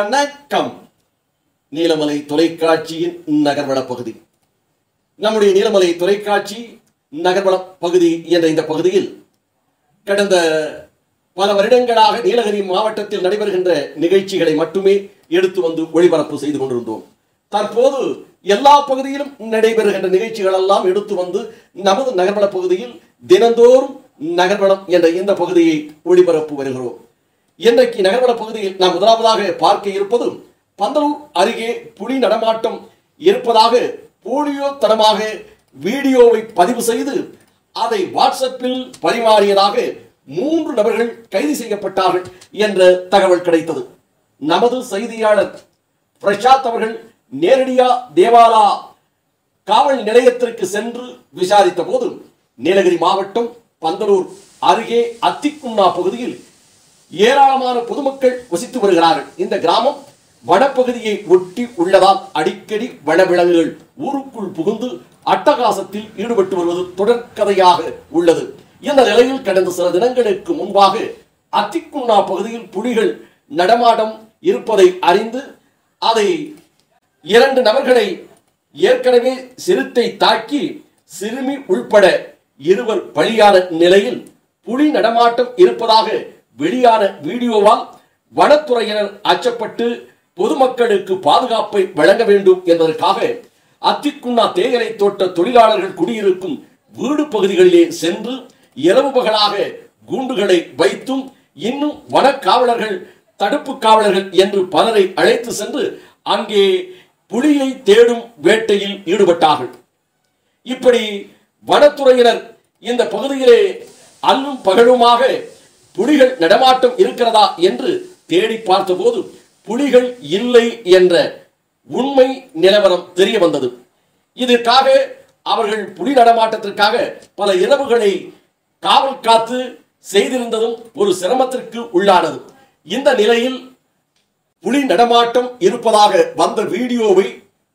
வணக்கம். நீலமலை தொலைக்காட்சியின் நகர்வள பகுதி. நம்முடைய நீலமலை தொலைக்காட்சி நகர்வள பகுதி என்ற இந்த பகுதியில் கடந்த பல வருடங்களாக நீலகிரி மாவட்டத்தில் நடைபெறுகின்ற நிகழ்ச்சிகளை மட்டுமே எடுத்து வந்து ஒளிபரப்பு செய்து கொண்டிருந்தோம். தற்போது எல்லா பகுதியிலும் நடைபெறுகின்ற நிகழ்ச்சிகள் எல்லாம் எடுத்து வந்து நமது நகர்வள பகுதியில் தினந்தோறும் நகர்வளம் என்ற இந்த பகுதியை ஒளிபரப்பு வருகிறோம். இன்றைக்கு நகர்வள பகுதியில் நாம் முதலாவதாக பார்க்க இருப்பது பந்தலூர் அருகே புலி நடமாட்டம் இருப்பதாக போலியோ தனமாக வீடியோவை பதிவு செய்து அதை வாட்ஸ்அப்பில் பரிமாறியதாக 3 நபர்கள் கைது செய்யப்பட்டார்கள் என்ற தகவல் கிடைத்தது. நமது செய்தியாளர் பிரசாத் அவர்கள் நேரடியா தேவாலா காவல் நிலையத்திற்கு சென்று விசாரித்த போது நீலகிரி மாவட்டம் பந்தலூர் அருகே அத்திக்குண்ணா பகுதியில் ஏராளமான பொதுமக்கள் வசித்து வருகிறார்கள். இந்த கிராமம் வனப்பகுதியை ஒட்டி உள்ளதால் அடிக்கடி வனவிலங்குகள் ஊருக்குள் புகுந்து அட்டகாசத்தில் ஈடுபட்டு வருவது தொடர்கதையாக உள்ளது. இந்த நிலையில் கடந்த சில தினங்களுக்கு முன்பாக அத்திக்குண்ணா பகுதியில் புலிகள் நடமாட்டம் இருப்பதை அறிந்து அதை 2 நபர்களை ஏற்கனவே சிறுத்தை தாக்கி சிறுமி உள்பட 2 பலியான நிலையில் புலி நடமாட்டம் இருப்பதாக வெளியான வீடியோவால் வனத்துறையினர் அச்சப்பட்டு பொதுமக்களுக்கு பாதுகாப்பை வழங்க வேண்டும் என்பதற்காக அத்திக்குண்ணா தேயிலை தோட்ட தொழிலாளர்கள் குடியிருக்கும் வீடு பகுதிகளிலே சென்று இரவு பகலாக கூண்டுகளை வைத்தும் இன்னும் வன காவலர்கள் தடுப்பு காவலர்கள் என்று பலரை அழைத்து சென்று அங்கே புலியை தேடும் வேட்டையில் ஈடுபட்டார்கள். இப்படி வனத்துறையினர் இந்த பகுதியிலே அல்லும் பகலுமாக புலிகள் நடமாட்டம் இருக்கிறதா என்று தேடி பார்த்தபோது புலிகள் இல்லை என்ற உண்மை நிலவரம் தெரிய வந்தது. இதற்காக அவர்கள் புலி நடமாட்டத்திற்காக பல இரவுகளை காவல் காத்து செய்திருந்ததும் ஒரு சிரமத்திற்கு உள்ளானது. இந்த நிலையில் புலி நடமாட்டம் இருப்பதாக வந்த வீடியோவை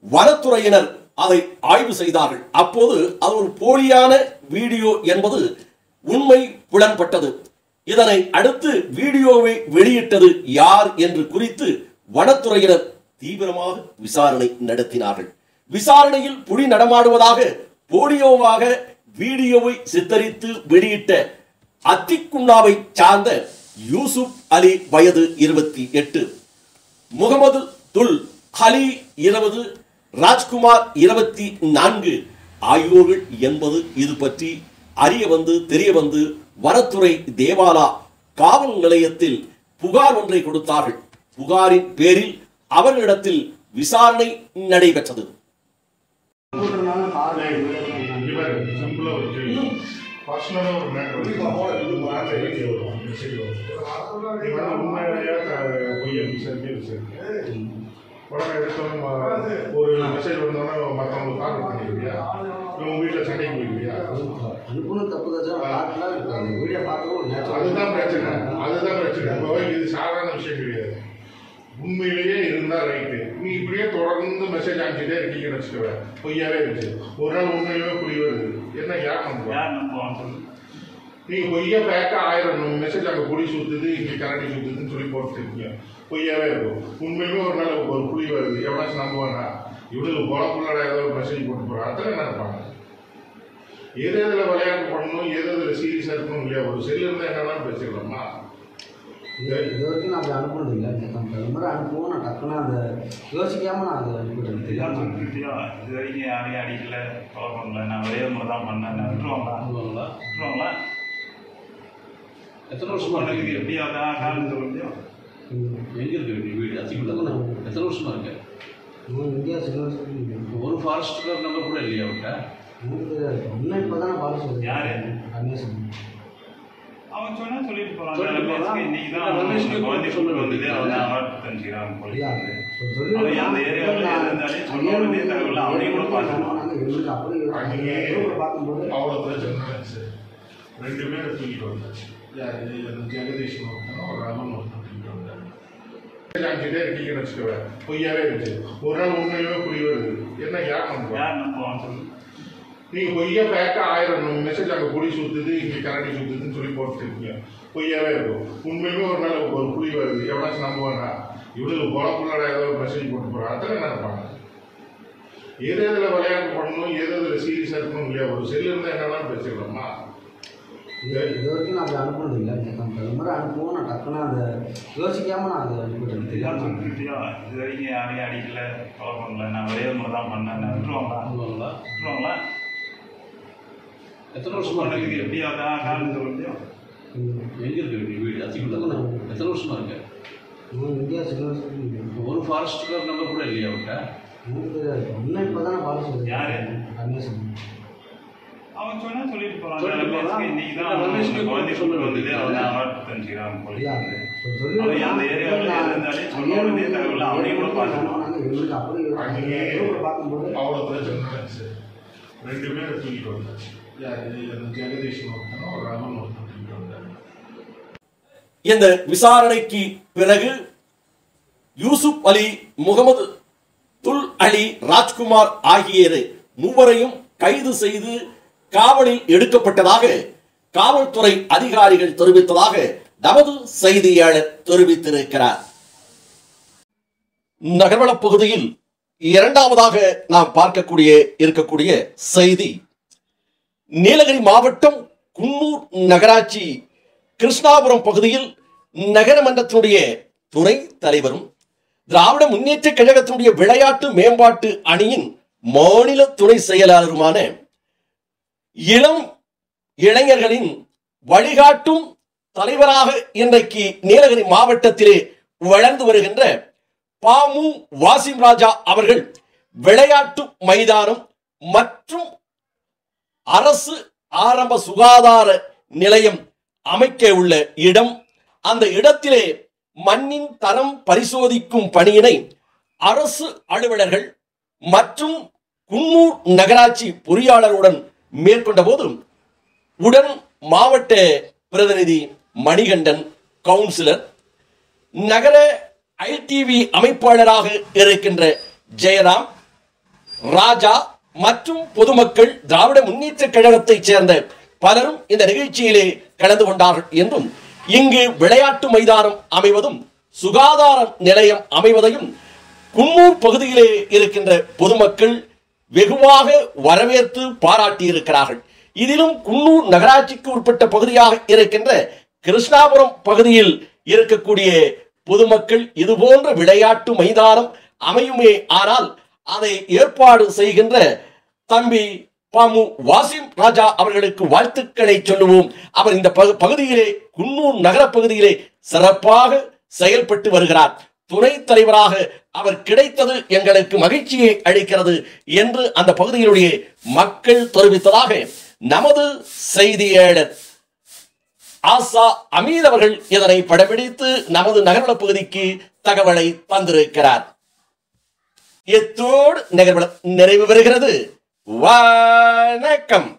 வனத்துறையினர் அதை ஆய்வு செய்தார்கள். அப்போது அது ஒரு போலியான வீடியோ என்பது உண்மை புலன்பட்டது. இதனை அடுத்து வீடியோவை வெளியிட்டது யார் என்று குறித்து வனத்துறையினர் தீவிரமாக விசாரணை நடத்தினார்கள். விசாரணையில் புலி நடமாடுவதாக போலியோவாக வீடியோவை சித்தரித்து வெளியிட்ட அத்திக்குண்ணாவை சார்ந்த யூசுப் அலி வயது 28, முகமது துல் அலி 20, ராஜ்குமார் 24 ஆகியோர்கள் என்பது இது பற்றி தெரிய வந்து வனத்துறை தேவாலா காவல் நிலையத்தில் புகார் ஒன்றை கொடுத்தார்கள். புகாரின் பேரில் அவர்களிடத்தில் விசாரணை நடைபெற்றது. உடனே எடுத்தோன்னு ஒரு மெசேஜ் வந்தோடனே மற்றவங்களுக்கு கால் பண்ணிருக்கியா, உங்க வீட்டில் சண்டைக்கு போயிருக்கியா? அதுதான் பிரச்சனை. இப்போ இது சாதாரண விஷயம் கிடையாது. உண்மையிலேயே இருந்தா ரைட்டு. நீ இப்படியே தொடர்ந்து மெசேஜ் அனுப்பிச்சிட்டே இருக்கீங்கன்னு வச்சுக்கவேன், பொய்யாவே இருக்கு. ஒரு நாள் உண்மையிலேயே புரிய வருது, என்ன யார் நம்புவாங்க? நீங்க பொய்யா பேக்க 1000 மெசேஜ் அங்கே புலி சுத்துது, இங்கே கரண்டி சுத்துதுன்னு சொல்லி போட்டுருக்கீங்க, பொய்யாவே இருக்கும். உண்மையுமே ஒரு நாள் ஒரு புலி வருது, எவனாச்சும் நம்புவானா? இவனுக்கு பொலப்புள்ளட ஏதோ மெசேஜ் போட்டு போறான், அதில் என்ன இருப்பாங்க? எது எதில் விளையாட்டு பண்ணணும், எது எதில் சீரியஸாக இருக்கணும் இல்லையா? ஒரு செல்லு இருந்தால் என்னெல்லாம் பேசிடலாமா? இது வரைக்கும் நான் அப்படி அனுப்புறது இல்லை. அது மாதிரி அனுப்புவோம், நான் டக்குன்னு அந்த யோசிக்காமல் நான் அதை அனுப்பிடுறது தெரியாமல். இது வரைக்கும் யாரையும் அடிக்கல, கொலை பண்ணல, நான் ஒரே முறை தான் பண்ணேன். விட்டுருவாங்களா? எத்தனை வருஷமா இருக்கு? எப்படி அதான் காரணம் சொல்ல முடியும்? எங்கே இருக்கு வீடு? அத்திக்குள்ள எத்தனை வருஷமா இருக்கு? இந்தியா சில வருஷம் ஒரு ஃபாரஸ்ட் நம்பர் கூட இல்லையா அவர்கிட்ட? இன்னும் இப்போ தான் ஃபாரஸ்ட் யாரு ரமேஷ் அவன் சொன்னா சொல்லிட்டு போறான். இன்னைக்கு தான் குழந்தை கொண்டு வந்தது, அவன் அவார்ட் தெரிஞ்சுக்கிறான். அந்த ஏரியாவில் இருந்தாலே சொன்ன உடனே தகவல் அவனையும் கூட பார்த்துருவான். பார்க்கும்போது அவ்வளோ பிரச்சனை. 2 பேரை தூக்கிட்டு வந்தாச்சு. ஜெகதீஷ் ஒரு ராமன் தூக்கிட்டு வந்தாரு. அனுப்பிச்சிட்டே இருக்கீங்கன்னு வச்சுக்கவேன், பொய்யாவே இருக்கு. ஒரு நாள் உண்மையிலுமே புரிய வருது, என்ன யார் நம்புவான்? சொல்லு. நீங்க பொய்யா பேக்க 1000 மெசேஜ் அங்கே புலி சுத்துது, இங்கே கரண்டி சுத்துதுன்னு சொல்லி போட்டுருக்கீங்க, பொய்யாவே இருக்கும். உண்மையுமே ஒரு நாள் ஒரு புலி வருது, எவனாச்சும் நம்புவானா? இவனுக்கு போலக்குள்ளாட ஏதோ ஒரு மெசேஜ் போட்டு போறான் அத்தனை நினைப்பாங்க. எது எதுல விளையாட்டு பண்ணணும், எது எதுல சீரியஸா இருக்கணும் இல்லையா? ஒரு செல்லு இருந்தா என்னெல்லாம் பேசிக்கலாமா? இது வரைக்கும் நான் அப்படி அனுப்புனது இல்லை. அது மாதிரி அனுப்புவோம், நான் டக்குன்னு அதை யோசிக்காம நான் அதை அனுப்பிட்டேன். தெரியாம இது வரைக்கும் யாரையும் அடிக்கல, கொலை பண்ணல, நான் ஒரே முறை தான் பண்ணேன். விட்டுருவாங்களா? எத்தனை வருஷமா பண்ணதுக்கு எப்படி அதான் காரணம் சொல்ல முடியும்? எங்கே இருக்கு வீடு? அத்திக்குள்ள எத்தனை வருஷமா இருக்கு? இந்தியா சில வருஷத்துக்கு ஒரு ஃபாரஸ்ட்டுக்கார நம்பர் கூட இல்லையா அவர்கிட்ட? இன்னும் இப்போ தானே பாலிசி யாரு? ரமேஷ். அவன் சொன்னா சொல்லிட்டு போறான். ரமேஷ்க்கு இன்னைக்கு தான் ரமேஷ்க்கு குழந்தை கொண்டு வந்தது. அவன் அவார்ட் தெரிஞ்சுக்கிறான் போலீஸ். அவன் அந்த ஏரியாவில் இருந்தாலே சொன்ன உடனே தகவல் அவனையும் கூட பார்த்துருவான். அவ்வளோ பிரச்சனை நடந்துச்சு. 2 பேரை தூக்கிட்டு வந்தாச்சு. ஜெகதீஷ் ஒருத்தனும் ரமன் ஒருத்தன் தூக்கிட்டு வந்தாங்க. இந்த விசாரணைக்கு பிறகு யூசுப் அலி, முகமது துல் அலி, ராஜ்குமார் ஆகிய மூவரையும் கைது செய்து காவலில் எடுக்கப்பட்டதாக காவல்துறை அதிகாரிகள் தெரிவித்ததாக நமது செய்தியாளர் தெரிவித்திருக்கிறார். நகர்வள பகுதியில் இரண்டாவதாக நாம் இருக்கக்கூடிய செய்தி, நீலகிரி மாவட்டம் குன்னூர் நகராட்சி கிருஷ்ணாபுரம் பகுதியில் நகரமன்றத்தினுடைய துணை தலைவரும் திராவிட முன்னேற்ற கழகத்தினுடைய விளையாட்டு மேம்பாட்டு அணியின் மாநில துணை செயலாளருமான இளம் இளைஞர்களின் வழிகாட்டும் தலைவராக இன்றைக்கு நீலகிரி மாவட்டத்திலே வளர்ந்து வருகின்ற பாமு வாசிம் ராஜா அவர்கள் விளையாட்டு மைதானம் மற்றும் அரசு ஆரம்ப சுகாதார நிலையம் அமைக்க உள்ள இடம், அந்த இடத்திலே மண்ணின் தரம் பரிசோதிக்கும் பணியினை அரசு அலுவலர்கள் மற்றும் குன்னூர் நகராட்சி பொறியாளருடன் மேற்கொண்ட போது உடன் மாவட்ட பிரதிநிதி மணிகண்டன், கவுன்சிலர், நகர ஐடிவி அமைப்பாளராக இருக்கின்ற ஜெயராம், ராஜா மற்றும் பொதுமக்கள், திராவிட முன்னேற்ற கழகத்தைச் சேர்ந்த பலரும் இந்த நிகழ்ச்சியிலே கலந்து கொண்டார்கள் என்றும், இங்கு விளையாட்டு மைதானம் அமைவதும் சுகாதார நிலையம் அமைவதையும் குன்னூர் பகுதியிலே இருக்கின்ற பொதுமக்கள் வெகுவாக வரவேற்று பாராட்டி இருக்கிறார்கள். இதிலும் குன்னூர் நகராட்சிக்கு உட்பட்ட பகுதியாக இருக்கின்ற கிருஷ்ணாபுரம் பகுதியில் இருக்கக்கூடிய பொதுமக்கள் இதுபோன்ற விளையாட்டு மைதானம் அமையுமே ஆனால் அதை ஏற்பாடு செய்கின்ற தம்பி பாமு வாசிம் ராஜா அவர்களுக்கு வாழ்த்துக்களை சொல்லுவோம். அவர் இந்த பகுதியிலே, குன்னூர் நகர பகுதியிலே சிறப்பாக செயல்பட்டு வருகிறார். துணை தலைவராக அவர் கிடைத்தது எங்களுக்கு மகிழ்ச்சியை அளிக்கிறது என்று அந்த பகுதியினுடைய மக்கள் தெரிவித்ததாக நமது செய்தியாளர் ஆசா அமீத் அவர்கள் இதனை படம்பிடித்து நமது நகர்வள பகுதிக்கு தகவலை தந்திருக்கிறார். இத்தோடு நகர்வளம் நிறைவு பெறுகிறது. வணக்கம்.